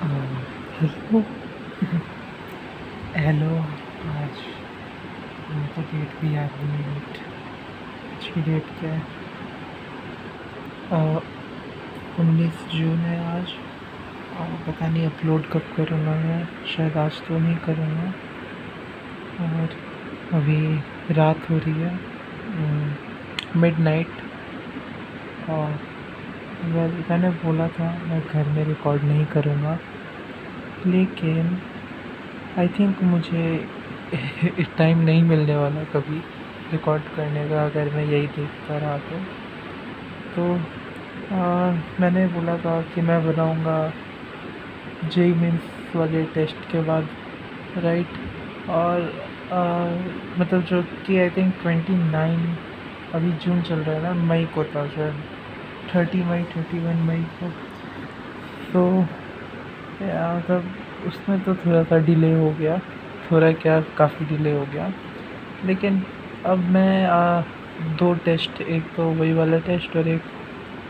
Hello. Hello. आज मेरे को डेट भी याद नहीं है। डेट आज की डेट क्या है? 19 जून है आज। पता नहीं अपलोड कब करूँगा मैं। शायद आज तो नहीं करूँगा। और अभी रात हो रही है, मिडनाइट। और मैंने बोला था मैं घर में रिकॉर्ड नहीं करूँगा, लेकिन आई थिंक मुझे टाइम नहीं मिलने वाला कभी रिकॉर्ड करने का, अगर मैं यही देखता रहा तो मैंने बोला था कि मैं बनाऊँगा जेई मेंस वाले टेस्ट के बाद, राइट। और मतलब जो कि आई थिंक 29, अभी जून चल रहा है ना, मई को था शायद, 30 मई 31 मई को। तो मतलब उसमें तो थोड़ा सा डिले हो गया, थोड़ा क्या काफ़ी डिले हो गया। लेकिन अब मैं दो टेस्ट, एक तो वही वाला टेस्ट और एक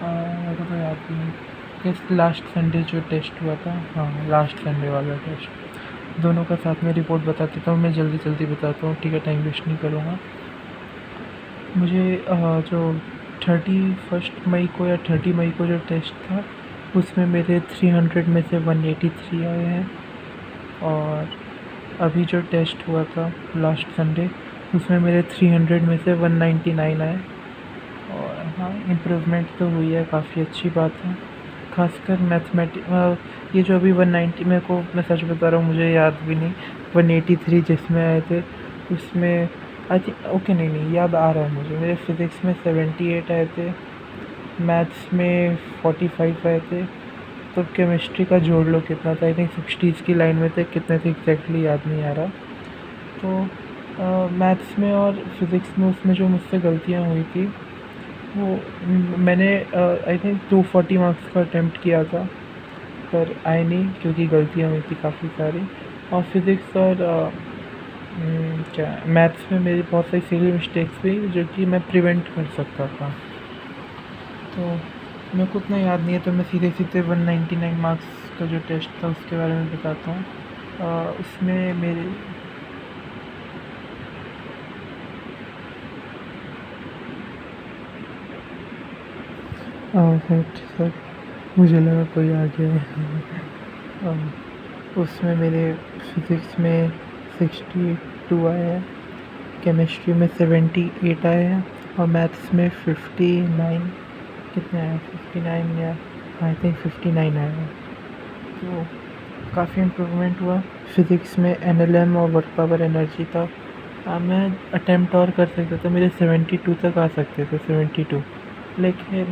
मेरे को तो याद नहीं कि लास्ट संडे जो टेस्ट हुआ था, हाँ लास्ट संडे वाला टेस्ट, दोनों का साथ में रिपोर्ट बता देता हूँ। मैं जल्दी जल्दी बताता हूँ, ठीक है, टाइम वेस्ट नहीं करूँगा। मुझे जो 31 मई को या 30 मई को जो टेस्ट था, उसमें मेरे 300 में से 183 आए हैं। और अभी जो टेस्ट हुआ था लास्ट संडे, उसमें मेरे 300 में से 199 आए। और हाँ, इम्प्रूवमेंट तो हुई है, काफ़ी अच्छी बात है। खासकर ये जो अभी 190 मेरे को, मैं सच बता रहा हूँ मुझे याद भी नहीं, 183 जिसमें आए थे उसमें आई थिंक, ओके नहीं याद आ रहा है मुझे। मेरे फिज़िक्स में 78 आए थे, मैथ्स में 45 आए थे। तो केमिस्ट्री का जोड़ लो कितना था, आई थिंक 60s की लाइन में थे, कितने थे एग्जैक्टली याद नहीं आ रहा। तो मैथ्स में और फिज़िक्स में उसमें जो मुझसे गलतियाँ हुई थी, वो मैंने आई थिंक 240 मार्क्स का अटैम्प्ट किया था, पर आए नहीं क्योंकि गलतियाँ हुई थी काफ़ी सारी। और फिज़िक्स और क्या मैथ्स में मेरी बहुत सारी सिली मिस्टेक्स हुई जो कि मैं प्रिवेंट कर सकता था। तो मेरे को उतना याद नहीं है, तो मैं सीधे सीधे 199 मार्क्स का जो टेस्ट था उसके बारे में बताता हूँ। उसमें मेरे सर, मुझे लगा कोई आ गया है। उसमें मेरे फिज़िक्स में 62 आए हैं, केमिस्ट्री में 78 आए हैं, और मैथ्स में 59, कितने आए, 59 या आई थिंक 59 आए हैं। तो काफ़ी इम्प्रूवमेंट हुआ। फिज़िक्स में एनएलएम और वर्क पावर एनर्जी था। मैं अटेम्प्ट और कर सकता था, मेरे 72 तक आ सकते थे, 72। लेकिन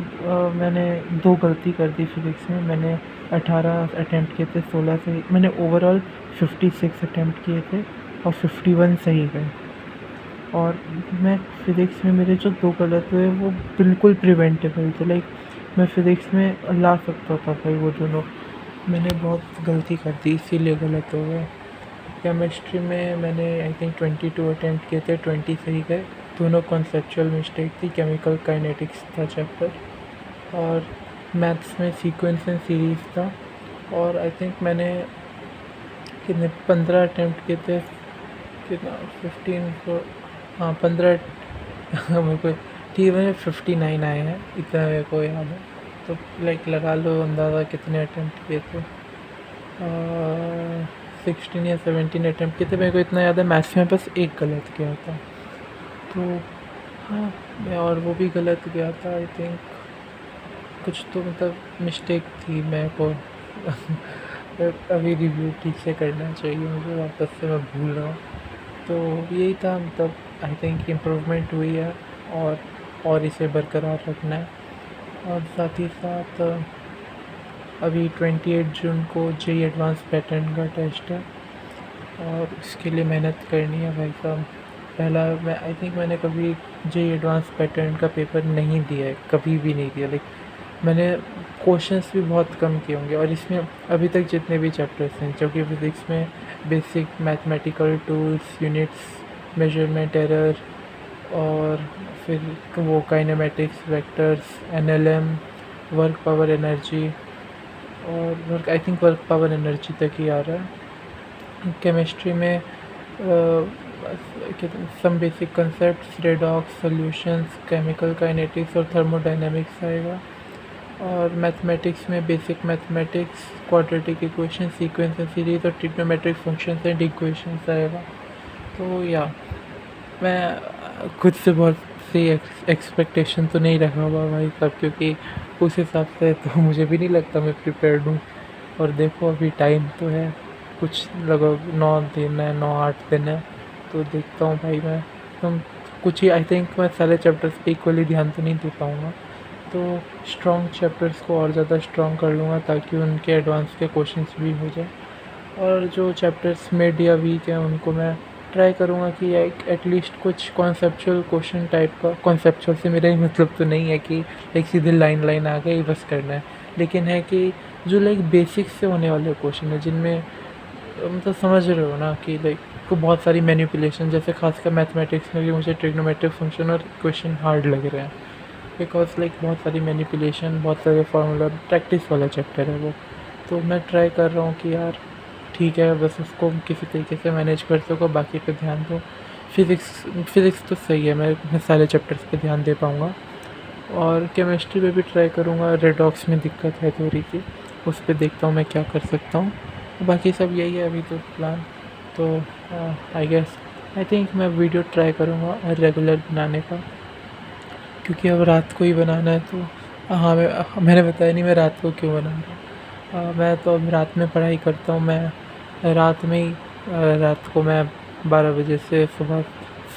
मैंने दो गलती कर दी फिज़िक्स में। मैंने 18 अटेम्प्ट किए थे, 16 सही। मैंने ओवरऑल 56 अटेम्प्ट किए थे और 51 सही गए। और मैं फिज़िक्स में मेरे जो दो गलत हुए वो बिल्कुल प्रिवेंटेबल थे, लाइक मैं फ़िज़िक्स में ला सकता था भाई वो दोनों। मैंने बहुत गलती कर दी, इसीलिए गलत हो गए। केमिस्ट्री में मैंने आई थिंक 22 अटेम्प्ट किए थे, 20 सही गए। दोनों कॉन्सेप्चुअल मिस्टेक थी, केमिकल काइनेटिक्स था चैप्टर। और मैथ्स में सीक्वेंस एंड सीरीज़ था। और आई थिंक मैंने कितने 15 अटेम्प्ट किए थे, कितना 15 को, हाँ 15 मेरे को ठीक है, 59 आए हैं, इतना मेरे को याद है। तो लाइक लगा लो अंदाज़ा कितने अटेम्प्ट किए थे। 16 या 17 अटेम्प्ट किए थे, मेरे को इतना याद है। मैथ्स में बस एक गलत किया था। तो हाँ, मैं और वो भी गलत गया था आई थिंक। कुछ तो मतलब मिस्टेक थी मेरे को। अभी रिव्यू ठीक से करना चाहिए मुझे, वापस से मैं भूल रहा हूँ। तो यही था, मतलब आई थिंक इम्प्रूवमेंट हुई है, और इसे बरकरार रखना है। और साथ ही साथ अभी 28 जून को जेई एडवांस पैटर्न का टेस्ट है, और इसके लिए मेहनत करनी है भाई साहब। पहला मैं आई थिंक मैंने कभी जेई एडवांस पैटर्न का पेपर नहीं दिया है, कभी भी नहीं दिया। लाइक मैंने क्वेश्चंस भी बहुत कम किए होंगे। और इसमें अभी तक जितने भी चैप्टर्स हैं, जो कि फिज़िक्स में basic mathematical tools, units, measurement error, और फिर वो kinematics, vectors, NLM, work power energy, और work I think work power energy तक ही आ रहा है। केमिस्ट्री में some basic concepts, redox, solutions, chemical kinetics और थर्मोडायनेमिक्स आएगा। और मैथमेटिक्स में basic mathematics, quadratic equation, sequence and series और ट्रिग्नोमेट्रिक फंक्शंस एंड इक्वेशंस आएगा। तो या मैं खुद से बहुत सी एक्सपेक्टेशन तो नहीं रखा हुआ भाई साहब, क्योंकि उस हिसाब से तो मुझे भी नहीं लगता मैं प्रिपेयर्ड हूँ। और देखो अभी टाइम तो है, कुछ लगभग 9 दिन है, 9-8 दिन है। तो देखता हूँ भाई मैं कुछ ही आई थिंक मैं सारे चैप्टर्स पे इक्वली ध्यान तो नहीं दे पाऊँगा। तो स्ट्रॉन्ग चैप्टर्स को और ज़्यादा स्ट्रॉन्ग कर लूँगा ताकि उनके एडवांस के क्वेश्चंस भी हो जाए। और जो चैप्टर्स मिड या वीक हैं उनको मैं ट्राई करूँगा कि एटलीस्ट कुछ कॉन्सेप्चुअल क्वेश्चन टाइप का, कॉन्सेप्चुअल से मेरा ही मतलब तो नहीं है कि एक सीधे लाइन आ गई बस करना है, लेकिन है कि जो बेसिक्स से होने वाले क्वेश्चन है जिनमें मतलब समझ रहे हो ना कि को बहुत सारी मैनिपुलेशन, जैसे खासकर मैथमेटिक्स में भी मुझे ट्रिग्नोमेट्रिक फंक्शन और क्वेश्चन हार्ड लग रहे हैं, बिकॉज बहुत सारी मैनिपुलेशन, बहुत सारे फार्मूला, प्रैक्टिस वाला चैप्टर है वो। तो मैं ट्राई कर रहा हूँ कि यार ठीक है, बस उसको किसी तरीके से मैनेज कर सको, बाकी पे ध्यान दो। फिज़िक्स तो सही है, मैं सारे चैप्टर्स पे ध्यान दे पाऊँगा। और केमिस्ट्री पे भी ट्राई करूँगा, रेडॉक्स में दिक्कत है थोड़ी सी, उस पे देखता हूँ मैं क्या कर सकता हूँ। बाकी सब यही है अभी तो प्लान। तो आई थिंक मैं वीडियो ट्राई करूँगा रेगुलर बनाने का, क्योंकि अब रात को ही बनाना है। तो हाँ, मैंने बताया नहीं मैं रात को क्यों बना रहा हूँ। मैं तो अब रात में पढ़ाई करता हूँ, मैं रात में ही रात को मैं 12 बजे से सुबह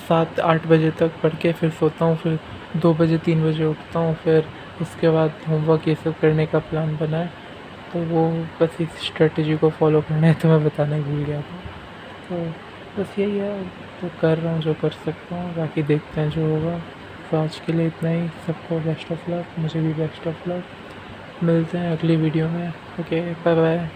7-8 बजे तक पढ़ के फिर सोता हूँ, फिर 2 बजे 3 बजे उठता हूँ, फिर उसके बाद होमवर्क ये सब करने का प्लान बना है। तो वो बस इस स्ट्रेटजी को फॉलो करना है, तो मैं बताना ही भूल गया था। तो बस यही है, तो कर रहा हूँ जो कर सकता हूँ, बाकी देखते हैं जो होगा। तो आज के लिए इतना ही। सबको बेस्ट ऑफ लक, मुझे भी बेस्ट ऑफ लक। मिलते हैं अगली वीडियो में। Okay, bye bye.